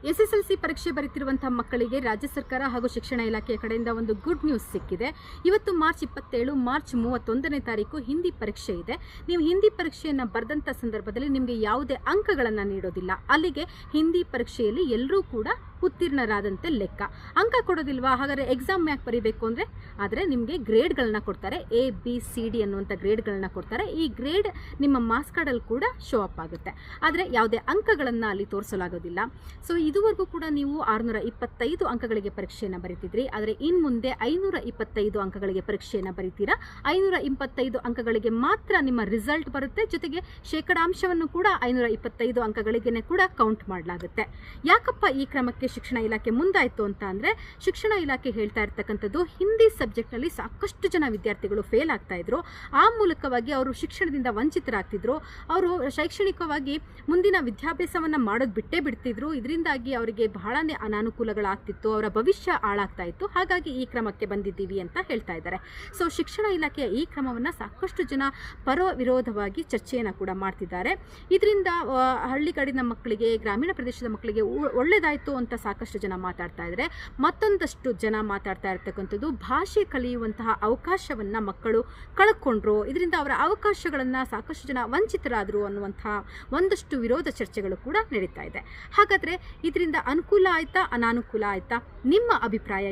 SSLC ಪರೀಕ್ಷೆ ಬರೆಯುತ್ತಿರುವಂತಹ ಮಕ್ಕಳಿಗೆ ರಾಜ್ಯ ಸರ್ಕಾರ ಹಾಗೂ ಶಿಕ್ಷಣ ಇಲಾಖೆಯ ಕಡೆಯಿಂದ ಒಂದು ಗುಡ್ ನ್ಯೂಸ್ ಸಿಕ್ಕಿದೆ. ಇವತ್ತು ಮಾರ್ಚ್ 27, ಮಾರ್ಚ್ 31ನೇ ತಾರೀಕು ಹಿಂದಿ ಪರೀಕ್ಷೆ ಇದೆ. ನೀವು ಹಿಂದಿ ಪರೀಕ್ಷೆಯನ್ನು ಬರೆದಂಥ ಸಂದರ್ಭದಲ್ಲಿ ನಿಮಗೆ ಯಾವುದೇ ಅಂಕಗಳನ್ನು ನೀಡೋದಿಲ್ಲ. ಅಲ್ಲಿಗೆ ಹಿಂದಿ ಪರೀಕ್ಷೆಯಲ್ಲಿ ಎಲ್ಲರೂ ಕೂಡ ಉತ್ತೀರ್ಣರಾದಂತೆ ಲೆಕ್ಕ. ಅಂಕ ಕೊಡೋದಿಲ್ವಾ? ಹಾಗಾದರೆ ಎಕ್ಸಾಮ್ ಯಾಕೆ ಬರೀಬೇಕು ಅಂದರೆ, ಆದರೆ ನಿಮಗೆ ಗ್ರೇಡ್ಗಳನ್ನ ಕೊಡ್ತಾರೆ. ABCD ಅನ್ನುವಂಥ ಗ್ರೇಡ್ಗಳನ್ನ ಕೊಡ್ತಾರೆ. ಈ ಗ್ರೇಡ್ ನಿಮ್ಮ ಮಾರ್ಕ್ಸ್ ಕಾರ್ಡಲ್ಲಿ ಕೂಡ ಶೋ ಅಪ್ ಆಗುತ್ತೆ. ಆದರೆ ಯಾವುದೇ ಅಂಕಗಳನ್ನು ಅಲ್ಲಿ ತೋರಿಸಲಾಗೋದಿಲ್ಲ. ಸೊ ಇದುವರೆಗೂ ಕೂಡ ನೀವು 625 ಅಂಕಗಳಿಗೆ ಪರೀಕ್ಷೆಯನ್ನು ಬರೀತಿದ್ರಿ. ಆದರೆ ಇನ್ನು ಮುಂದೆ 525 ಅಂಕಗಳಿಗೆ ಪರೀಕ್ಷೆಯನ್ನು ಬರೀತೀರಾ. 525 ಅಂಕಗಳಿಗೆ ಮಾತ್ರ ನಿಮ್ಮ ರಿಸಲ್ಟ್ ಬರುತ್ತೆ. ಜೊತೆಗೆ ಶೇಕಡಾಂಶವನ್ನು ಕೂಡ 525 ಅಂಕಗಳಿಗೆ ಕೂಡ ಕೌಂಟ್ ಮಾಡಲಾಗುತ್ತೆ. ಯಾಕಪ್ಪ ಈ ಕ್ರಮಕ್ಕೆ ಶಿಕ್ಷಣ ಇಲಾಖೆ ಮುಂದಾಯಿತು ಅಂತ ಅಂದರೆ, ಶಿಕ್ಷಣ ಇಲಾಖೆ ಹೇಳ್ತಾ ಇರ್ತಕ್ಕಂಥದ್ದು, ಹಿಂದಿ ಸಬ್ಜೆಕ್ಟ್ನಲ್ಲಿ ಸಾಕಷ್ಟು ಜನ ವಿದ್ಯಾರ್ಥಿಗಳು ಫೇಲ್ ಆಗ್ತಾ ಇದ್ರು. ಆ ಮೂಲಕವಾಗಿ ಅವರು ಶಿಕ್ಷಣದಿಂದ ವಂಚಿತರಾಗ್ತಿದ್ರು. ಅವರು ಶೈಕ್ಷಣಿಕವಾಗಿ ಮುಂದಿನ ವಿದ್ಯಾಭ್ಯಾಸವನ್ನು ಮಾಡೋದು ಬಿಟ್ಟೇ ಬಿಡ್ತಿದ್ರು. ಇದರಿಂದಾಗಿ ಅವರಿಗೆ ಬಹಳನೇ ಅನಾನುಕೂಲಗಳಾಗ್ತಿತ್ತು. ಅವರ ಭವಿಷ್ಯ ಹಾಳಾಗ್ತಾ ಇತ್ತು. ಹಾಗಾಗಿ ಈ ಕ್ರಮಕ್ಕೆ ಬಂದಿದ್ದೀವಿ ಅಂತ ಹೇಳ್ತಾ ಇದ್ದಾರೆ. ಸೊ ಶಿಕ್ಷಣ ಇಲಾಖೆಯ ಈ ಕ್ರಮವನ್ನು ಸಾಕಷ್ಟು ಜನ ಪರ ವಿರೋಧವಾಗಿ ಚರ್ಚೆಯನ್ನು ಕೂಡ ಮಾಡ್ತಿದ್ದಾರೆ. ಇದರಿಂದ ಹಳ್ಳಿಗಾಡಿನ ಮಕ್ಕಳಿಗೆ, ಗ್ರಾಮೀಣ ಪ್ರದೇಶದ ಮಕ್ಕಳಿಗೆ ಒಳ್ಳೆಯದಾಯಿತು ಅಂತ ಸಾಕಷ್ಟು ಜನ ಮಾತಾಡ್ತಾ ಇದ್ದಾರೆ. ಮತ್ತೊಂದಷ್ಟು ಜನ ಮಾತಾಡ್ತಾ ಇರ್ತಕ್ಕಂಥದ್ದು, ಭಾಷೆ ಕಲಿಯುವಂತಹ ಅವಕಾಶವನ್ನು ಮಕ್ಕಳು ಕಳ್ಕೊಂಡ್ರು, ಇದರಿಂದ ಅವರ ಅವಕಾಶಗಳನ್ನು ಸಾಕಷ್ಟು ಜನ ವಂಚಿತರಾದರು ಅನ್ನುವಂತಹ ಒಂದಷ್ಟು ವಿರೋಧ ಚರ್ಚೆಗಳು ಕೂಡ ನಡೀತಾ ಇದೆ. ಹಾಗಾದರೆ ಇದರಿಂದ ಅನುಕೂಲ ಆಯ್ತಾ, ಅನಾನುಕೂಲ ಆಯ್ತಾ? ನಿಮ್ಮ ಅಭಿಪ್ರಾಯ